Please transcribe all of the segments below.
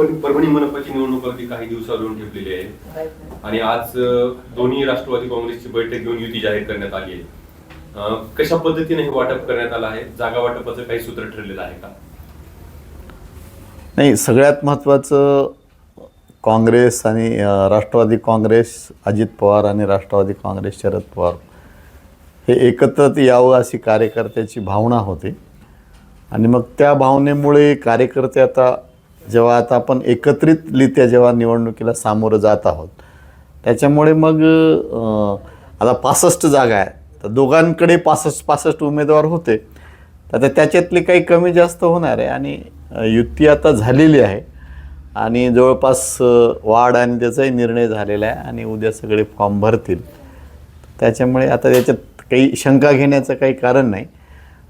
परभणी मनपाची निवडणूक अगदी काही दिवसावरून ठेवलेली आहे आणि आज दोन्ही राष्ट्रवादी काँग्रेसची बैठक घेऊन युती जाहीर करण्यात आली आहे. कशा पद्धतीने हे वाटप करण्यात आलं आहे? जागा वाटपाचं काही सूत्र ठरलेलं आहे का? नाही, सगळ्यात महत्त्वाचं काँग्रेस आणि राष्ट्रवादी काँग्रेस अजित पवार आणि राष्ट्रवादी काँग्रेस शरद पवार हे एकत्रित यावं अशी कार्यकर्त्याची भावना होती. आणि मग त्या भावनेमुळे कार्यकर्ते जेव्हा आपण एकत्रितरित्या जेव्हा निवडणुकीला सामोरं जात आहोत, त्याच्यामुळे मग आता 65 जागा आहे, तर दोघांकडे 65 उमेदवार होते, तर त्याच्यातली काही कमी जास्त होणार आहे. आणि युती आता झालेली आहे आणि जवळपास वाढ आणि त्याचाही निर्णय झालेला आहे आणि उद्या सगळे फॉर्म भरतील. त्याच्यामुळे आता त्याच्यात काही शंका घेण्याचं काही कारण नाही.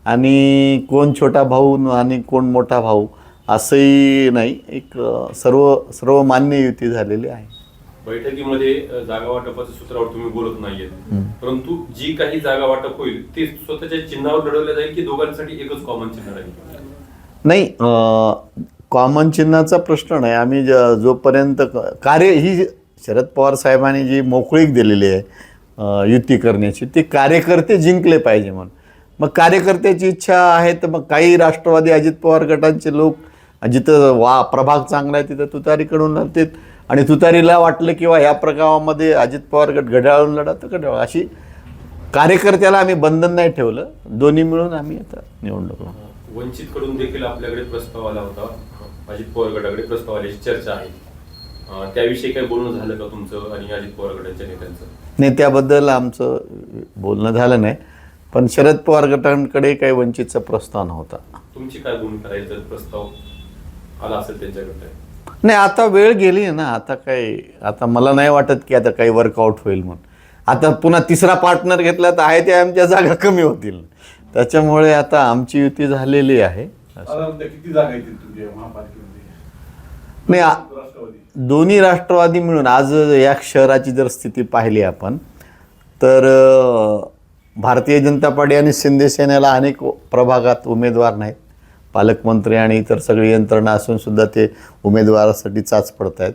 आणि कोण छोटा भाऊ आणि कोण मोठा भाऊ असंही नाही, एक सर्व मान्य युती झालेली आहे. बैठकीमध्ये जागा वाटपाच्या सूत्रावर तुम्ही बोलत नाहीये, परंतु जी काही जागा वाटप होईल ती स्वतःच्या चिन्हावर लढवल्या जाईल की दोघांसाठी एकच कॉमन चिन्ह राहील? नाही, कॉमन चिन्हाचा प्रश्न नाही. आम्ही जोपर्यंत ही शरद पवार साहेबांनी जी मोकळीक दिलेली आहे युती करण्याची, ती कार्यकर्ते जिंकले पाहिजे म्हणून. मग कार्यकर्त्याची इच्छा आहे तर मग काही राष्ट्रवादी अजित पवार गटांचे लोक जिथं प्रभाग चांगला आहे तिथं तुतारीकडून लढतात आणि तुतारीला वाटलं किंवा ह्या प्रभागामध्ये अजित पवार गट घड्याळून लढा तर घड्याळ, अशी कार्यकर्त्याला आम्ही बंधन नाही ठेवलं. दोन्ही मिळून आम्ही आता निवडणूक. वंचित कडून देखील आपल्याकडे प्रस्ताव आला होता, अजित पवार गटाकडे प्रस्ताव आल्याची चर्चा आहे, त्याविषयी काही बोलणं झालं का तुमचं आणि अजित पवार गटाच्या नेत्यांचं? नाही, त्याबद्दल आमचं बोलणं झालं नाही, पण शरद पवार गटांकडे काही वंचितचा प्रस्ताव नव्हता. तुमची काय भूमिका राहील जर प्रस्ताव आला असेल त्यांच्याकडे? नाही, आता वेळ गेली ना, आता मला नाही वाटत की आता काही वर्कआउट होईल म्हणून. आता पुन्हा तिसरा पार्टनर घेतला तर आहे त्या आमच्या जागा कमी होतील. त्याच्यामुळे आता आमची युती झालेली आहे. किती जागा येतील तुमच्या महापालिकेमध्ये? नाही, दोन्ही राष्ट्रवादी मिळून आज या शहराची जर स्थिती पाहिली आपण तर भारतीय जनता पार्टी आणि शिंदे सेनेला अनेक प्रभागात उमेदवार नाहीत. पालकमंत्री आणि इतर सगळी यंत्रणा असून सुद्धा ते उमेदवारासाठी चाच पडत आहेत.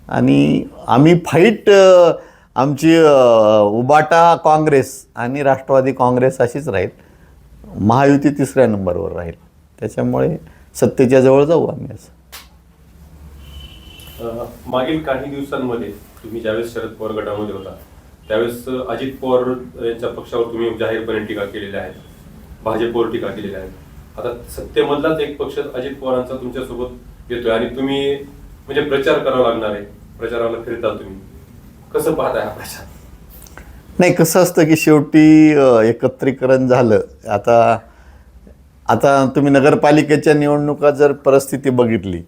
आणि आम्ही फाईट आमची उबाटा काँग्रेस आणि राष्ट्रवादी काँग्रेस अशीच राहील. महायुती 3ऱ्या नंबरवर राहील. त्याच्यामुळे सत्तेच्या जवळ जाऊ आम्ही. असं मागील काही दिवसांमध्ये तुम्ही ज्यावेळेस शरद पवार गटामध्ये होता त्यावेळेस अजित पवार यांच्या पक्षावर तुम्ही जाहीरपणे टीका केलेल्या आहेत, भाजपवर टीका केलेल्या आहेत. आता सत्तेमधलाच एक पक्ष अजित पवारांचा तुमच्यासोबत येतोय आणि तुम्ही म्हणजे प्रचार करावा लागणार आहे, प्रचाराला फिरता तुम्ही, कसं पाहताय हा प्रचार? नाही, कसं असतं की शेवटी एकत्रीकरण झालं. आता तुम्ही नगरपालिकेच्या निवडणुका जर परिस्थिती बघितली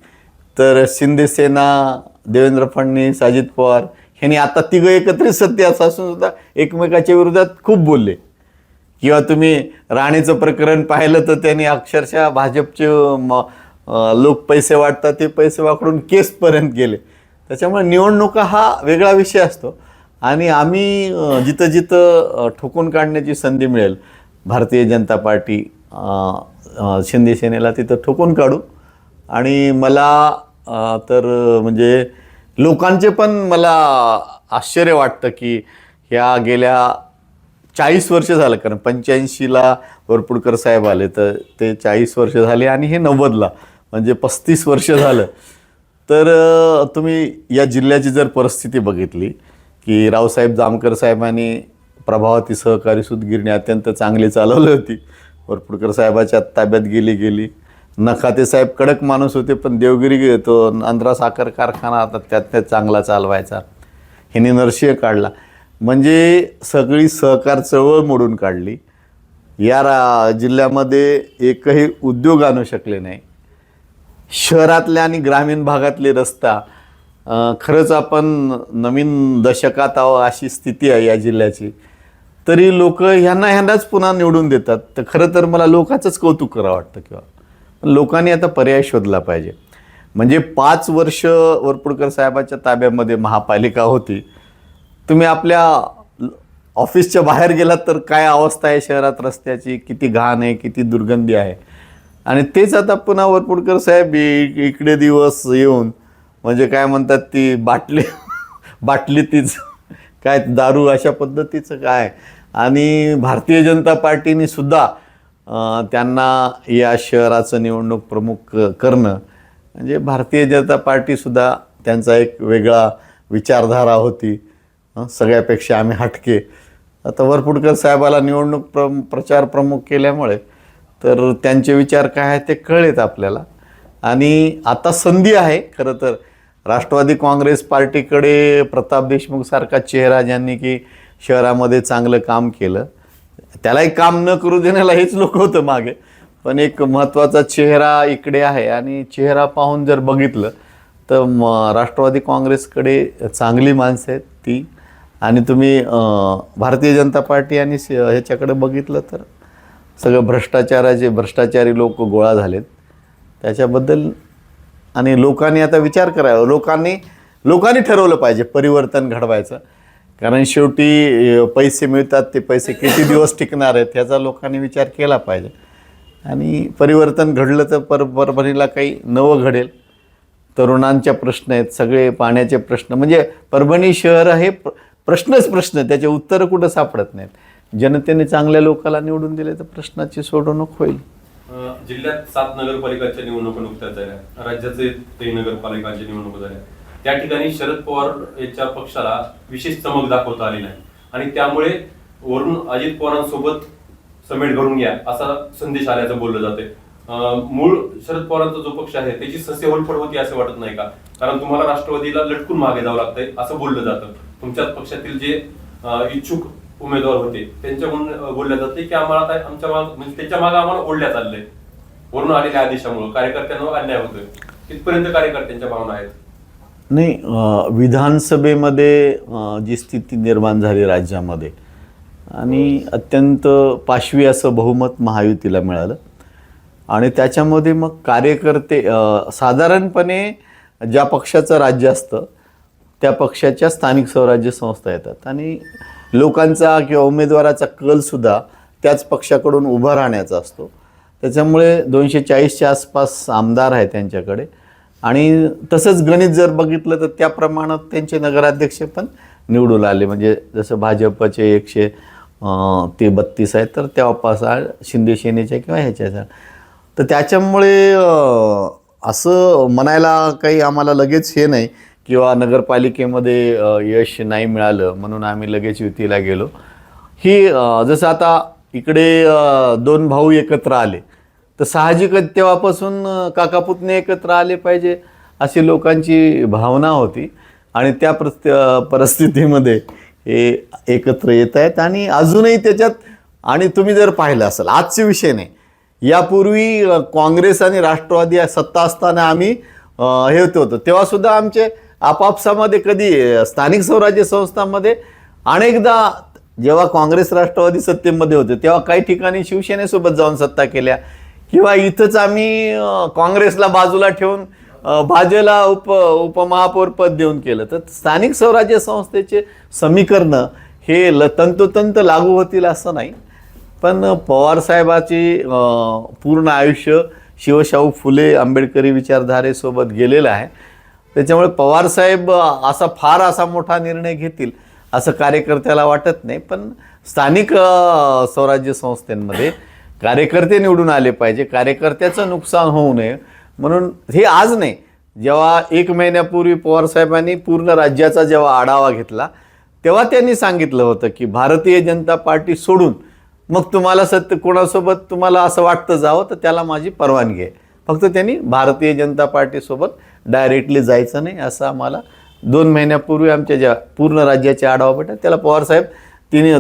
तर शिंदे सेना, देवेंद्र फडणवीस, अजित पवार ह्यांनी आता तिघं एकत्रित सत्तेत असून सुद्धा एकमेकाच्या विरोधात खूप बोलले. किंवा तुम्ही राणेचं प्रकरण पाहिलं तर त्यांनी अक्षरशः भाजपचे लोक पैसे वाटतात ते पैसे वापरून केसपर्यंत गेले. त्याच्यामुळे निवडणुका हा वेगळा विषय असतो आणि आम्ही जिथं जिथं ठोकून काढण्याची संधी मिळेल भारतीय जनता पार्टी शिंदे सेनेला तिथं ठोकून काढू. आणि मला तर म्हणजे लोकांचे पण मला आश्चर्य वाटतं की ह्या गेल्या 40 वर्ष झालं, कारण 85ला वरपुडकर साहेब आले तर ते 40 वर्ष झाले आणि हे 90ला म्हणजे 35 वर्ष झालं. तर तुम्ही या जिल्ह्याची जर परिस्थिती बघितली की रावसाहेब जामकर साहेबांनी प्रभावती सहकारी सूतगिरणी अत्यंत चांगली चालवली होती, वरपुडकर साहेबाच्या ताब्यात गेली. नखाते साहेब कडक माणूस होते, पण देवगिरी तो आंध्रा साखर कारखाना आता त्यात चांगला चालवायचा, ह्यांनी नरसिंह काढला. म्हणजे सगळी सहकार चळवळ मोडून काढली. या जिल्ह्यामध्ये एकही उद्योग आणू शकले नाही. शहरातल्या आणि ग्रामीण भागातले रस्ता खरंच आपण नवीन दशकात आहो अशी स्थिती आहे या जिल्ह्याची, तरी लोक ह्यांनाच पुन्हा निवडून देतात. तर खरं तर मला लोकांचंच कौतुक करावं वाटतं. किंवा लोकांनी आता पर्याय शोधला पाहिजे. म्हणजे 5 वर्ष वरपुडकर साहेबाच्या ताब्यामध्ये महापालिका होती. तुम्ही आपल्या ऑफिसच्या बाहेर गेलात तर काय अवस्था आहे शहरात रस्त्याची, किती घाण आहे, किती दुर्गंधी आहे. आणि तेच आता पुन्हा वरपुडकर साहेब इकडे दिवस येऊन म्हणजे काय म्हणतात ती बाटली तीच काय दारू अशा पद्धतीचं काय. आणि भारतीय जनता पार्टीने सुद्धा त्यांना या शहराचं निवडणूक प्रमुख करणं म्हणजे भारतीय जनता पार्टीसुद्धा त्यांचा एक वेगळा विचारधारा होती. सगळ्यापेक्षा आम्ही हटके. आता वरपुडकर साहेबाला निवडणूक प्रचार प्रमुख केल्यामुळे तर त्यांचे विचार काय आहेत ते कळलेत आपल्याला. आणि आता संधी आहे खरं तर राष्ट्रवादी काँग्रेस पार्टीकडे प्रताप देशमुखसारखा चेहरा ज्यांनी की शहरामध्ये चांगलं काम केलं त्यालाही काम न करू देण्याला हेच लोक होतं मागे. पण एक महत्त्वाचा चेहरा इकडे आहे आणि चेहरा पाहून जर बघितलं तर राष्ट्रवादी काँग्रेसकडे चांगली माणसं आहेत ती. आणि तुम्ही भारतीय जनता पार्टी आणि ह्याच्याकडे बघितलं तर सगळं भ्रष्टाचारी लोक गोळा झालेत त्याच्याबद्दल. आणि लोकांनी आता विचार करावा. लोकांनी ठरवलं पाहिजे परिवर्तन घडवायचं. कारण शेवटी पैसे मिळतात ते पैसे किती दिवस टिकणार आहेत ह्याचा लोकांनी विचार केला पाहिजे. आणि परिवर्तन घडलं तर परभणीला काही नवं घडेल. तरुणांच्या प्रश्न आहेत सगळे पाण्याचे प्रश्न म्हणजे परभणी शहर हे प्रश्न त्याचे उत्तरं कुठं सापडत नाहीत. जनतेने चांगल्या लोकाला निवडून दिले तर प्रश्नाची सोडवणूक होईल. जिल्ह्यात 7 नगरपालिकांच्या निवडणुका नुकत्याच झाल्या. राज्याचे 3 नगरपालिकांच्या निवडणुका झाल्या. त्या ठिकाणी शरद पवार यांच्या पक्षाला विशेष चमक दाखवता आली नाही आणि त्यामुळे वरून अजित पवारांसोबत समेट घडून घ्या असा संदेश आल्याचं बोललं जाते. मूळ शरद पवारांचा जो पक्ष आहे त्याची सस्य होलपड होती असं वाटत नाही का? कारण तुम्हाला राष्ट्रवादीला लटकून मागे जावं लागतंय असं बोललं जातं. तुमच्याच पक्षातील जे इच्छुक उमेदवार होते त्यांच्याकडून बोलल्या जाते की आम्हाला आता आमच्या म्हणजे त्याच्या मागे आम्हाला ओढल्या चाललंय वरून आलेल्या आदेशामुळे कार्यकर्त्यांवर अन्याय होतोय. तिथपर्यंत कार्यकर्त्यांच्या भावना आहेत. नाही विधानसभेमध्ये जी स्थिती निर्माण झाली राज्यामध्ये आणि अत्यंत पाशवी असं बहुमत महायुतीला मिळालं आणि त्याच्यामध्ये मग कार्यकर्ते साधारणपणे ज्या पक्षाचं राज्य असतं त्या पक्षाच्या स्थानिक स्वराज्य संस्था येतात आणि लोकांचा किंवा उमेदवाराचा कलसुद्धा त्याच पक्षाकडून उभा राहण्याचा असतो. त्याच्यामुळे 240च्या आसपास आमदार आहे त्यांच्याकडे आणि तसंच गणित जर बघितलं तर त्या प्रमाणात त्यांचे नगराध्यक्ष पण निवडून आले. म्हणजे जसं भाजपचे 132 आहेत तर त्या शिंदे सेनेच्या किंवा ह्याच्या. तर त्याच्यामुळे असं म्हणायला काही आम्हाला लगेच हे नाही किंवा नगरपालिकेमध्ये यश नाही मिळालं म्हणून आम्ही लगेच युतीला गेलो. ही जसं आता इकडे 2 भाऊ एकत्र आले तर साहजिकच तेव्हापासून काका पुतणे एकत्र आले पाहिजे अशी लोकांची भावना होती आणि त्या परिस्थितीमध्ये हे एकत्र येत आहेत आणि अजूनही त्याच्यात. आणि तुम्ही जर पाहिलं असेल आजचे विषय नाही यापूर्वी काँग्रेस आणि राष्ट्रवादी सत्ता असताना आम्ही हे होतं तेव्हासुद्धा आमचे आपापसामध्ये कधी स्थानिक स्वराज्य संस्थांमध्ये अनेकदा जेव्हा काँग्रेस राष्ट्रवादी सत्तेमध्ये होते तेव्हा काही ठिकाणी शिवसेनेसोबत जाऊन सत्ता केल्या किंवा इथंच आम्ही काँग्रेसला बाजूला ठेवून भाजपला उपमहापौर पद देऊन केलं. तर स्थानिक स्वराज्य संस्थेचे समीकरणं हे तंतोतंत लागू होतील असं नाही. पण पवारसाहेबाची पूर्ण आयुष्य शिवशाहू फुले आंबेडकरी विचारधारेसोबत गेलेलं आहे. त्याच्यामुळे पवारसाहेब असा मोठा निर्णय घेतील असं कार्यकर्त्याला वाटत नाही. पण स्थानिक स्वराज्य संस्थांमध्ये कार्यकर्ते निवडून आले पाहिजे. कार्यकर्त्याचं नुकसान होऊ नये म्हणून हे आज नाही जेव्हा 1 महिन्यापूर्वी पवारसाहेबांनी पूर्ण राज्याचा जेव्हा आढावा घेतला तेव्हा त्यांनी सांगितलं होतं की भारतीय जनता पार्टी सोडून मग तुम्हाला कोणासोबत तुम्हाला असं वाटतं जावं तर त्याला माझी परवानगी आहे. फक्त त्यांनी भारतीय जनता पार्टीसोबत डायरेक्टली जायचं नाही असं आम्हाला 2 महिन्यापूर्वी आमच्या ज्या पूर्ण राज्याचे आढावा भेटला त्याला पवारसाहेब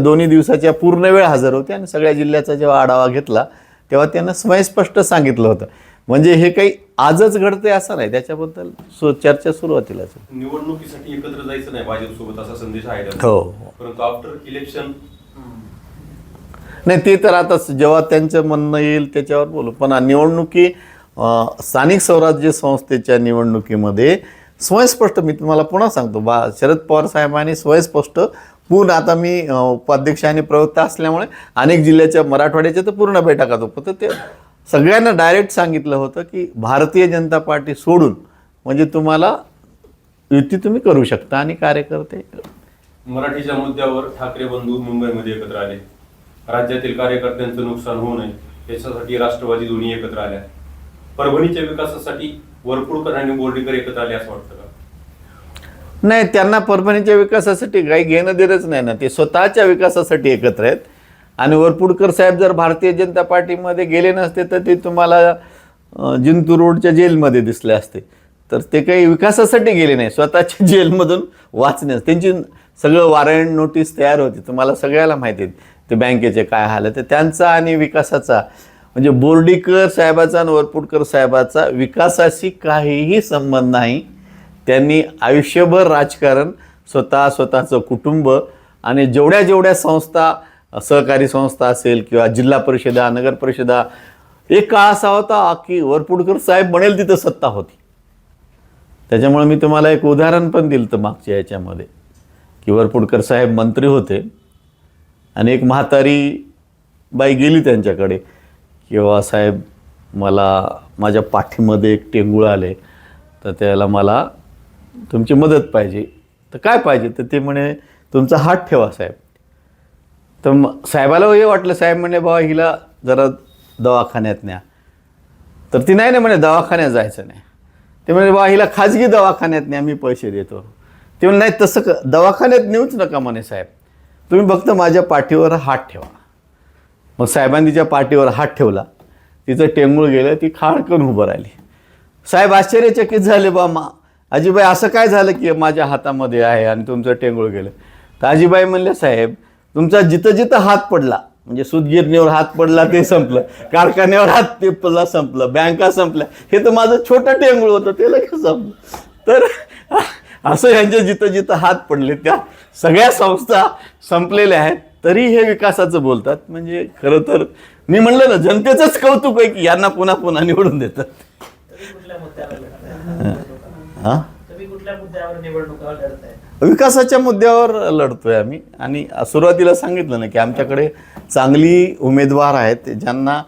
दोन्ही दिवसाच्या पूर्ण वेळ हजर होते आणि सगळ्या जिल्ह्याचा जेव्हा आढावा घेतला तेव्हा त्यांना स्वयंस्पष्ट सांगितलं होतं. म्हणजे हे काही आजच घडतंय असं नाही त्याच्याबद्दल चर्चा सुरुवातीलाच. निवडणुकीसाठी एकत्र जायचं नाही भाजपसोबत असा संदेश आहे. हो परंतु आफ्टर इलेक्शन नाही ते तर आता जेव्हा त्यांचं म्हणणं येईल त्याच्यावर बोलू. पण निवडणुकी स्थानिक स्वराज्य संस्थेच्या निवडणुकीमध्ये स्वयंस्पष्ट मी तुम्हाला पुन्हा सांगतो शरद पवार साहेबांनी स्वयंस्पष्ट पूर्ण आता मी उपाध्यक्ष आणि प्रवक्ता असल्यामुळे अनेक जिल्ह्याच्या मराठवाड्याच्या तर पूर्ण बैठका होतो. तर ते सगळ्यांना डायरेक्ट सांगितलं होतं की भारतीय जनता पार्टी सोडून म्हणजे तुम्हाला युती तुम्ही करू शकता आणि कार्यकर्ते. मराठीच्या मुद्द्यावर ठाकरे बंधू मुंबईमध्ये एकत्र आले. राज्यातील कार्यकर्त्यांचं नुकसान होऊ नये याच्यासाठी राष्ट्रवादी दोन्ही एकत्र आल्या. परभणीच्या विकासासाठी वरपुडकर आणि बोर्डीकर एकत्र आले असं वाटतं का? नाही, त्यांना परभणीच्या विकासासाठी काही घेणं देणंच नाही ना. ते स्वतःच्या विकासासाठी एकत्र आहेत. आणि वरपुडकर साहेब जर भारतीय जनता पार्टीमध्ये गेले नसते तर ते तुम्हाला जिंतूर रोडच्या जेलमध्ये दिसले असते. तर ते काही विकासासाठी गेले नाही, स्वतःच्या जेलमधून वाचण्यास. त्यांची सगळं वॉरंट नोटीस तयार होती, तुम्हाला सगळ्याला माहिती आहे ते बँकेचे काय हाल आहे. तर त्यांचा आणि विकासाचा म्हणजे बोर्डीकर साहेबाचा आणि वरपुडकर साहेबाचा विकासाशी काहीही संबंध नाही. त्यांनी आयुष्यभर राजकारण स्वतःचं कुटुंब आणि जेवढ्या संस्था, सहकारी संस्था असेल किंवा जिल्हा परिषदा, नगर परिषदा, एक काळ असा होता की वरपुडकर साहेब बनेल तिथं सत्ता होती. त्याच्यामुळे मी तुम्हाला एक उदाहरण पण दिलं तर मागच्या याच्यामध्ये की वरपुडकर साहेब मंत्री होते आणि एक म्हातारी बाई गेली त्यांच्याकडे किंवा साहेब मला माझ्या पाठीमध्ये एक टेंगुळ आले तर त्याला मला तुमची मदत पाहिजे. तर काय पाहिजे? तर ते म्हणे तुमचा हात ठेवा साहेब. तर साहेबाला हे वाटलं, साहेब म्हणे बाबा हिला जरा दवाखान्यात न्या. तर ती नाही म्हणे दवाखान्यात जायचं नाही. ते म्हणे बाबा हिला खाजगी दवाखान्यात न्या, मी पैसे देतो. ते म्हणे नाही तसं दवाखान्यात नेऊच नका म्हणे साहेब, तुम्ही फक्त माझ्या पाठीवर हात ठेवा. मग साहेबांनी तिच्या पाठीवर हात ठेवला, तिचं टेंगूळ गेलं, ती खाडकन उभं राहिली. साहेब आश्चर्यचकित झाले, बा आजीबाई असं काय झालं की माझ्या हातामध्ये आहे आणि तुमचं टेंगूळ गेलं. तर आजीबाई म्हणल्या साहेब तुमचा जिथं जिथं हात पडला म्हणजे सूतगिरणीवर हात पडला ते संपलं, कारखान्यावर हात ते पडला संपलं, बँका संपल्या, हे तर माझं छोटं टेंगूळ होतं ते लगेच संपलं. तर असं यांचे जिथं जिथं हात पडले त्या सगळ्या संस्था संपलेल्या आहेत तरी हे विकासाचं बोलतात. म्हणजे खरं तर मी म्हणलं ना जनतेचंच कौतुक आहे की यांना पुन्हा पुन्हा निवडून देतात. हां, विकासाच्या मुद्द्यावर लढतोय आम्ही. आणि सुरुवातीला सांगितलं ना की आमच्याकडे चांगली उमेदवार आहेत ज्यांना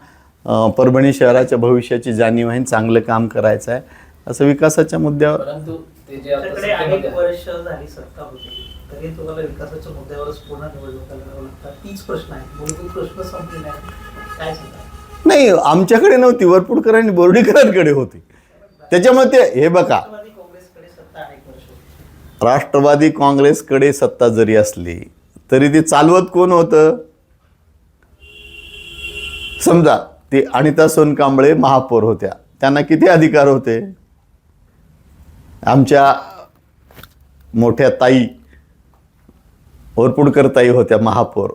परभणी शहराच्या भविष्याची जाणीव आहे, चांगलं काम करायचं आहे, असं विकासाच्या मुद्द्यावर. परंतु ते जे आता अनेक वर्ष झाली सत्ता होती तरी तुम्हाला विकासाच्या मुद्द्यावरच पुन्हा निवडणुका लढवाव्या लागतात. तीच प्रश्न आहे, मूलभूत प्रश्न संपले नाही. काय सांगता? नाही, आमच्याकडे नव्हती, वरपुडकर आणि बोर्डीकरांकडे होती. त्याच्यामुळे ते हे बघा, राष्ट्रवादी काँग्रेसकडे सत्ता अनेक वर्ष होती. राष्ट्रवादी काँग्रेसकडे सत्ता जरी असली तरी ती चालवत कोण होतं? समजा ते अनिता सोनकांबळे महापौर होत्या, त्यांना किती अधिकार होते? आमच्या मोठ्या ताई वरपुडकर ताई होत्या महापौर,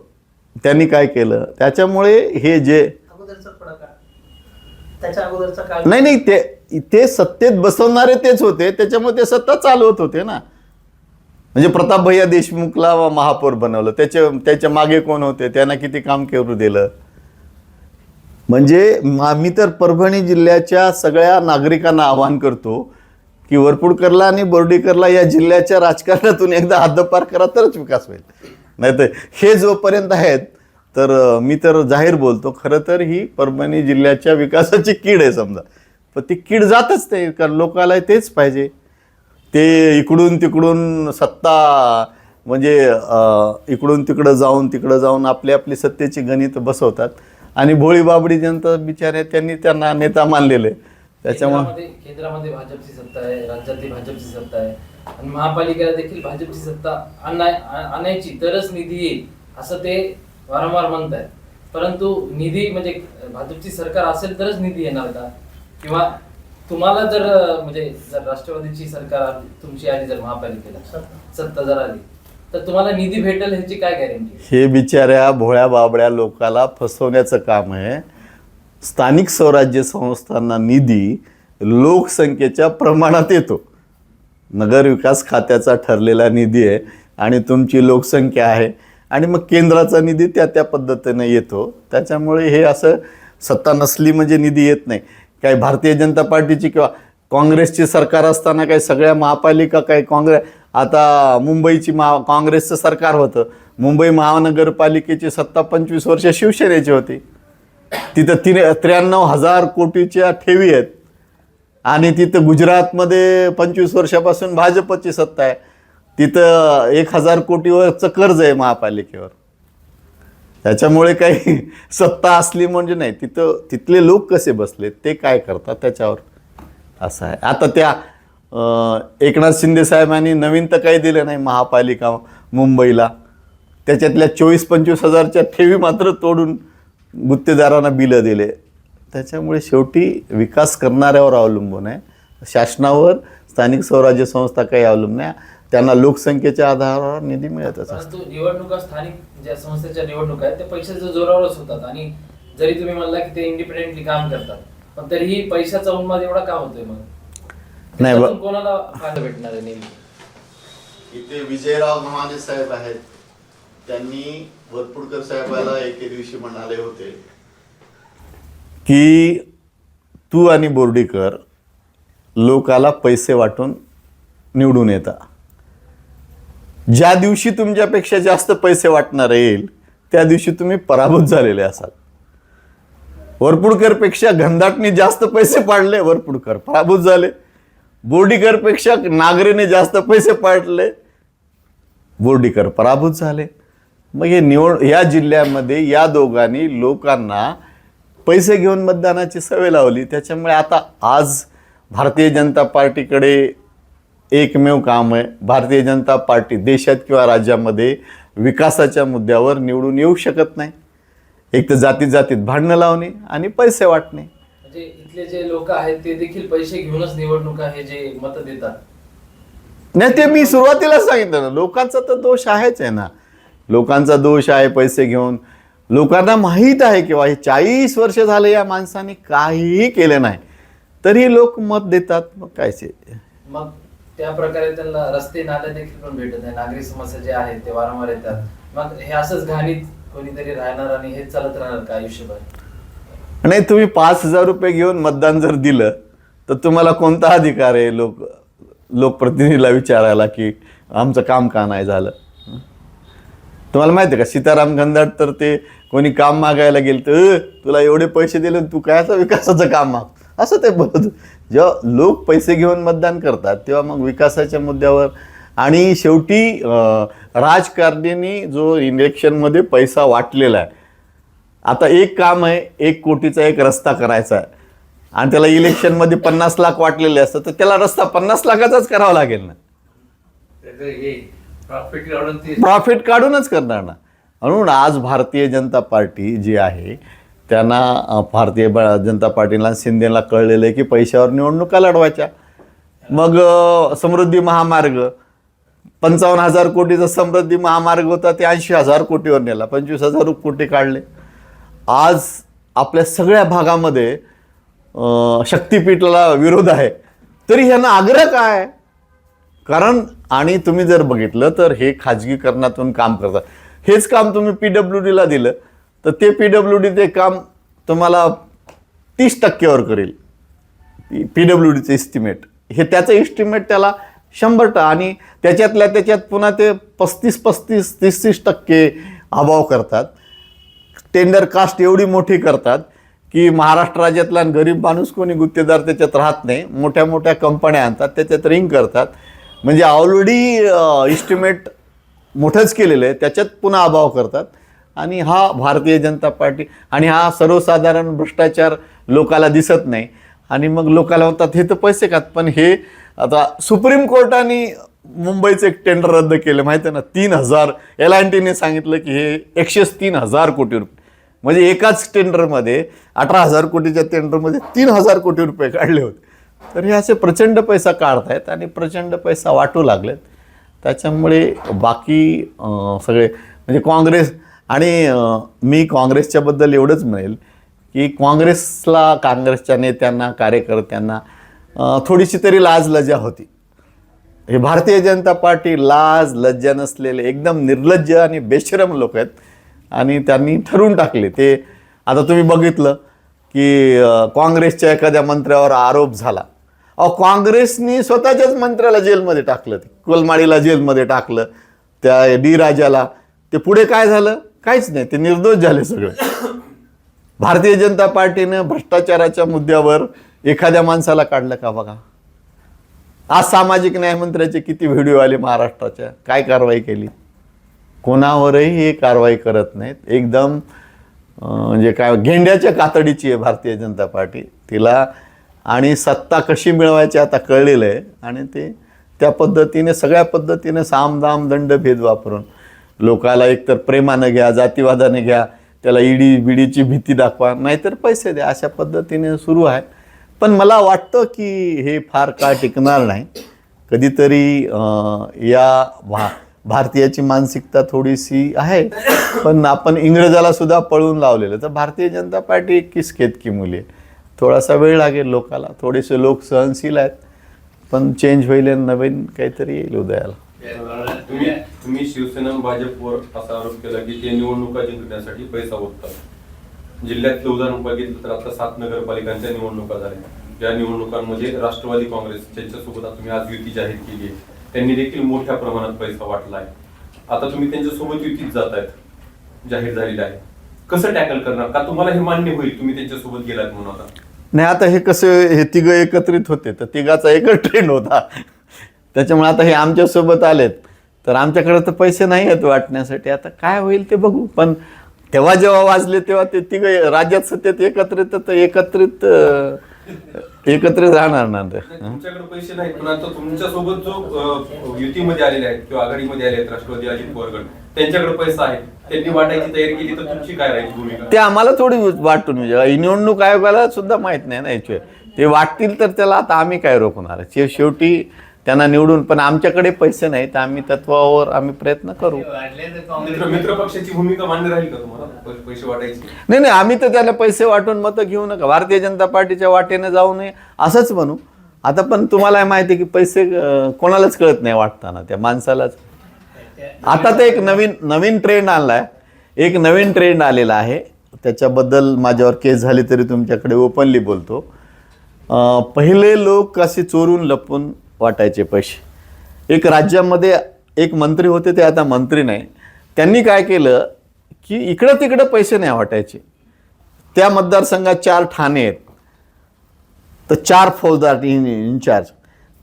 त्यांनी काय केलं? त्याच्यामुळे हे जे अगोदरचा थोडा काळ, त्याच्या अगोदरचा काळ नाही ते सत्तेत बसवणारे तेच होते, त्याच्यामुळे ते सत्ता चालवत होते ना. म्हणजे प्रताप भैया देशमुखला महापौर बनवलं, त्याच्या मागे कोण होते? त्यांना किती काम करू दिलं? म्हणजे मी तर परभणी जिल्ह्याच्या सगळ्या नागरिकांना आवाहन करतो की वरपुडकरला आणि बोर्डीकरला या जिल्ह्याच्या राजकारणातून एकदा हद्दपार करा तरच विकास होईल. नाहीतर हे जोपर्यंत आहेत तर मी तर जाहीर बोलतो, खरं तर ही परभणी जिल्ह्याच्या विकासाची कीड आहे समजा. पण ती कीड जातच नाही, कारण लोकाला तेच पाहिजे. ते इकडून तिकडून सत्ता म्हणजे इकडून तिकडं जाऊन आपली सत्तेची गणित बसवतात आणि भोळी बाबडी जनता बिचारे त्यांना नेता मानलेले. त्याच्यामुळे केंद्रामध्ये भाजपची सत्ता आहे, राज्यातली भाजपची सत्ता आहे आणि महापालिकेला देखील भाजपची सत्ता आणायची तरच निधी येईल असं ते वारंवार म्हणत आहेत. परंतु निधी म्हणजे भाजपची सरकार असेल तरच निधी येणार का? किंवा तुम्हाला जर म्हणजे जर राष्ट्रवादीची सरकार तुमची आली, जर महापालिकेला सत्ता जर आली तर तुम्हाला निधी भेटेल ह्याची काय गॅरंटी? हे बिचाऱ्या भोळ्या बाबड्या लोकाला फसवण्याचं काम आहे. स्थानिक स्वराज्य संस्थांना निधी लोकसंख्येच्या प्रमाणात येतो. नगर विकास खात्याचा ठरलेला निधी आहे आणि तुमची लोकसंख्या आहे आणि मग केंद्राचा निधी त्या पद्धतीने येतो. त्याच्यामुळे हे असं सत्ता नसली म्हणजे निधी येत नाही. काही भारतीय जनता पार्टीची किंवा काँग्रेसची सरकार असताना काही सगळ्या महापालिका काही आता मुंबईची काँग्रेसचं सरकार होतं, मुंबई महानगरपालिकेची सत्ता 25 वर्ष शिवसेनेची होती. तिथं 93,000 कोटीच्या ठेवी आहेत आणि तिथं गुजरातमध्ये 25 वर्षापासून भाजपची सत्ता आहे. तिथं 1,000 कोटीवरचं कर्ज आहे महापालिकेवर. त्याच्यामुळे काही सत्ता असली म्हणजे नाही, तिथले लोक कसे बसले, ते काय करतात त्याच्यावर असं आहे. आता त्या एकनाथ शिंदे साहेबांनी नवीन तर काही दिलं नाही महापालिका मुंबईला. त्याच्यातल्या 24-25 हजारच्या ठेवी मात्र तोडून गुत्तेदारांना बिलं दिले. त्याच्यामुळे शेवटी विकास करणाऱ्यावर अवलंबून आहे, शासनावर स्थानिक स्वराज्य संस्था काही अवलंबून नाही. त्यांना लोकसंख्येच्या आधारावर निधी मिळतच असतो. परंतु निवडणुका स्थानिक ज्या संस्थेच्या निवडणुका आहेत ते पैशाच्या जोरावरच होतात. आणि जरी तुम्ही म्हणला की ते इंडिपेंडेंटली काम करतात, पण तरीही पैशाचा उन्माद एवढा का होतोय? मग नाही त्यातून कोणाला फायदा भेटणार आहे नेमकी? इथे विजयराव गव्हाणे साहेब आहेत, त्यांनी वरपुडकर साहेबाला एके दिवशी म्हणाले होते की तू आणि बोर्डीकर लोकाला पैसे वाटून निवडून येता, ज्या दिवशी तुमच्यापेक्षा जास्त पैसे वाटणार येईल त्या दिवशी तुम्ही पराभूत झालेले असाल. वरपुडकरपेक्षा घनदाटने जास्त पैसे पाडले, वरपुडकर पराभूत झाले. बोर्डीकरपेक्षा नागरेने जास्त पैसे पाडले, बोर्डीकर पराभूत झाले. मग हे या जिल्ह्यामध्ये या दोघांनी लोकांना पैसे घेऊन मतदानाची सवय लावली. त्याच्यामुळे आता आज भारतीय जनता पार्टीकडे एकमेव काम आहे, भारतीय जनता पार्टी देशात किंवा राज्यामध्ये विकासाच्या मुद्द्यावर निवडून येऊ शकत नाही. एक तर जातीत भांडणं लावणे आणि पैसे वाटणे. म्हणजे इथले जे लोक आहेत ते देखील पैसे घेऊनच निवडणुका हे जे मत देतात. नाही, ते मी सुरुवातीला सांगितलं ना, लोकांचा तर दोष आहेच आहे ना. लोकांचा दोष आहे पैसे घेऊन. लोकांना माहीत आहे किंवा हे 40 वर्ष झाले या माणसाने काहीही केलं नाही तरी लोक मत देतात. मग काय मग त्या प्रकारे त्यांना रस्ते नाले देखील पण भेटत नाही. नागरिक समस्या जे आहेत ते वारंवार येतात. मग हे असंच घाणीत कोणीतरी राहणार आणि हे चालत राहणार का आयुष्यभर? नाही, तुम्ही 5,000 रुपये घेऊन मतदान जर दिलं तर तुम्हाला कोणता अधिकार आहे लोकप्रतिनिधीला विचारायला की आमचं काम का नाही झालं? तुम्हाला माहिती आहे का, सीताराम गंधाट तर ते कोणी काम मागायला गेलं तर तुला एवढे पैसे दिले तू कायचं विकासाचं काम माग, असं ते बोलत. जेव्हा लोक पैसे घेऊन मतदान करतात तेव्हा मग विकासाच्या मुद्द्यावर. आणि शेवटी राजकारण्यांनी जो इलेक्शनमध्ये पैसा वाटलेला आहे, आता एक काम आहे 1 कोटीचा एक रस्ता करायचा आहे आणि त्याला इलेक्शनमध्ये 50 लाख वाटलेले असतात तर त्याला रस्ता 50 लाखाचाच करावा लागेल ना. प्रॉफिट काढूनच करणार ना. म्हणून आज भारतीय जनता पार्टी जी आहे त्यांना भारतीय जनता पार्टीला शिंदेला कळलेलं आहे की पैशावर निवडणुका लढवायच्या. मग समृद्धी महामार्ग 55,000 कोटीचा समृद्धी महामार्ग होता, ते 80,000 कोटीवर नेला, 25,000 कोटी काढले. आज आपल्या सगळ्या भागामध्ये शक्तीपीठाला विरोध आहे तरी ह्यांना आग्रह काय? कारण आणि तुम्ही जर बघितलं तर हे खाजगीकरणातून काम करतात. हेच काम तुम्ही PWDला दिलं तर ते PWD ते काम तुम्हाला 30% करेल. PWDचं इस्टिमेट हे त्याचं इस्टिमेट त्याला 100% आणि त्याच्यात पुन्हा ते 35-30% अभाव करतात. टेंडर कास्ट एवढी मोठी करतात की महाराष्ट्र राज्यातला गरीब माणूस कोणी गुत्तेदार त्याच्यात राहत नाही. मोठ्या मोठ्या कंपन्या आणतात, त्याच्यात रिंग करतात. म्हणजे ऑलरेडी इस्टिमेट मोठंच केलेलं आहे त्याच्यात पुन्हा अभाव करतात. आणि हा भारतीय जनता पार्टी आणि हा सर्वसाधारण भ्रष्टाचार लोकाला दिसत नाही. आणि मग लोकाला म्हणतात हे तर पैसे खात. पण हे आता सुप्रीम कोर्टाने मुंबईचं एक टेंडर रद्द केलं माहिती आहे ना. 3,000 LNTने सांगितलं की हे 103,000 कोटी रुपये, म्हणजे एकाच टेंडरमध्ये 18,000 कोटीच्या टेंडरमध्ये 3,000 कोटी रुपये काढले होते. तर हे असे प्रचंड पैसा काढतायत आणि प्रचंड पैसा वाटू लागलेत. त्याच्यामुळे बाकी सगळे म्हणजे काँग्रेस आणि मी काँग्रेसच्याबद्दल एवढंच म्हणेल की काँग्रेसच्या नेत्यांना कार्यकर्त्यांना थोडीशी तरी लाज लज्जा होती. हे भारतीय जनता पार्टी लाज लज्जा नसलेले एकदम निर्लज्ज आणि बेशरम लोक आहेत आणि त्यांनी ठरवून टाकले ते. आता तुम्ही बघितलं की काँग्रेसच्या एखाद्या मंत्र्यावर आरोप झाला, काँग्रेसनी स्वतःच्याच मंत्र्याला जेलमध्ये टाकलं, ते कोलमाडीला जेलमध्ये टाकलं, त्या D राजाला. ते पुढे काय झालं? काहीच नाही, ते निर्दोष झाले सगळे. भारतीय जनता पार्टीनं भ्रष्टाचाराच्या मुद्द्यावर एखाद्या माणसाला काढलं का बघा. आज सामाजिक न्याय मंत्र्याचे किती व्हिडिओ आले महाराष्ट्राच्या, काय कारवाई केली? कोणावरही हे कारवाई करत नाहीत. एकदम म्हणजे काय गेंड्याच्या कातडीची आहे भारतीय जनता पार्टी. तिला आणि सत्ता कशी मिळवायची आता कळलेलं आहे आणि ते त्या पद्धतीने सगळ्या पद्धतीने सामदाम दंड भेद वापरून लोकाला एकतर प्रेमानं घ्या, जातीवादाने घ्या, त्याला ईडी बीडीची भीती दाखवा, नाहीतर पैसे द्या, अशा पद्धतीने सुरू आहे. पण मला वाटतं की हे फार काळ टिकणार नाही. कधीतरी या भारतीयाची मानसिकता थोडीशी आहे, पण आपण इंग्रजाला सुद्धा पळून लावलेलं. तर भारतीय जनता पार्टी किस खेत की मुली आहे. थोडासा वेळ लागेल लोकाला, थोडेसे लोक सहनशील आहेत, पण चेंज होईल, नवीन काहीतरी येईल उदयाला. तुम्ही शिवसेना भाजपवर असा आरोप केला की ते निवडणुका जिंकण्यासाठी पैसा ओततात. जिल्ह्यातलं उदाहरण बघितलं तर आता 7 नगरपालिकांच्या निवडणुका झाल्या, ज्या निवडणुकांमध्ये राष्ट्रवादी काँग्रेस त्यांच्यासोबत तुम्ही आज युती जाहीर केली आहे, त्यांनी देखील मोठ्या प्रमाणात पैसा वाटला आहे. आता तुम्ही त्यांच्यासोबत युतीत जात आहेत, जाहीर झालेलं आहे, कसं टॅकल करणार? का तुम्हाला हे मान्य होईल तुम्ही त्यांच्यासोबत गेलात म्हणून? आता नाही, आता हे कसं, हे तिघं एकत्रित होते तर तिघाचा एकच ट्रेंड होता. त्याच्यामुळे आता हे आमच्यासोबत आलेत तर आमच्याकडे तर पैसे नाही आहेत वाटण्यासाठी. आता काय होईल ते बघू. पण तेव्हा जेव्हा वाजले तेव्हा ते तिघं राज्यात सत्तेत एकत्रित राहणार ना. तुमच्याकडे पैसे नाहीत, पण आता तुमच्यासोबत जो युतीमध्ये आलेले आहेत किंवा आघाडीमध्ये आले आहेत राष्ट्रवादी अजित पवार गट, त्यांच्याकडे पैसा आहे, त्यांनी वाटायची तयारी केली तर तुमची काय राहील भूमिका? ते आम्हाला थोडी वाटून, म्हणजे निवडणूक आयोगाला सुद्धा माहित नाही ना याचे. ते वाटतील तर त्याला आता आम्ही काय रोखणार? शेवटी त्यांना निवडून, पण आमच्याकडे पैसे नाही तर आम्ही तत्वावर आम्ही प्रयत्न करू. मित्र पक्षाची भूमिका मान्य राहील का तुम्हाला, पैसे वाटायची? नाही, आम्ही तर त्याला पैसे वाटून मतं घेऊ नका, भारतीय जनता पार्टीच्या वाटेने जाऊ नये असंच म्हणू. आता पण तुम्हाला माहिती आहे की पैसे कोणालाच कळत नाही वाटताना, त्या माणसालाच. आता ते एक नवीन ट्रेंड आणलाय, एक नवीन ट्रेंड आलेला आहे. त्याच्याबद्दल माझ्यावर केस झाली तरी तुमच्याकडे ओपनली बोलतो. पहिले लोक असे चोरून लपून वाटायचे पैसे. एक राज्यामध्ये एक मंत्री होते, ते आता मंत्री नाही. त्यांनी काय केलं की इकडं तिकडं पैसे नाही वाटायचे. त्या मतदारसंघात 4 ठाणे आहेत तर 4 फौजदार इन्चार्ज,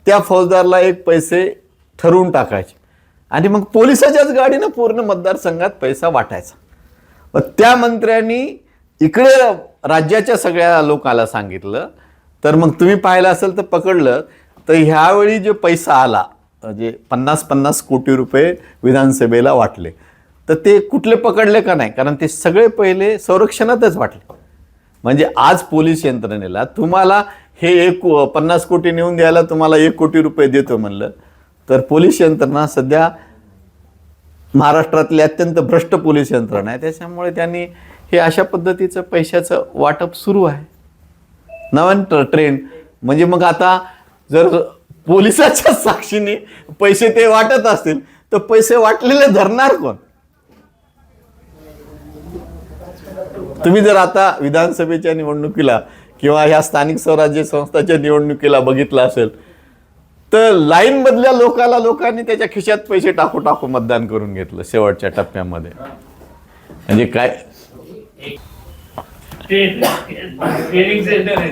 त्या फौजदारला एक पैसे ठरवून टाकायचे आणि मग पोलिसाच्याच गाडीनं पूर्ण मतदारसंघात पैसा वाटायचा. मग त्या मंत्र्यांनी इकडे राज्याच्या सगळ्या लोकांना सांगितलं, तर मग तुम्ही पाहिलं असेल तर पकडलं तर ह्यावेळी जो पैसा आला, म्हणजे 50-50 कोटी रुपये विधानसभेला वाटले, तर ते कुठले पकडले का नाही? कारण ते सगळे पहिले संरक्षणातच वाटले. म्हणजे आज पोलीस यंत्रणेला तुम्हाला हे 50 कोटी नेऊन द्यायला तुम्हाला 1 कोटी रुपये देतो म्हणलं तर पोलीस यंत्रणा सध्या महाराष्ट्रातली अत्यंत भ्रष्ट पोलीस यंत्रणा आहे. त्याच्यामुळे त्यांनी हे अशा पद्धतीचं पैशाचं वाटप सुरू आहे, नवीन ट्रेंड. म्हणजे मग आता जर पोलिसाच्या साक्षीने पैसे ते वाटत असतील तर पैसे वाटलेले धरणार कोण? तुम्ही जर आता विधानसभेच्या निवडणुकीला किंवा ह्या स्थानिक स्वराज्य संस्थाच्या निवडणुकीला बघितलं असेल तर लाईन मधल्या लोकांनी त्याच्या खिशात पैसे टाकू मतदान करून घेतलं शेवटच्या टप्प्यामध्ये. म्हणजे काय ट्रेनिंग सेंटर आहे.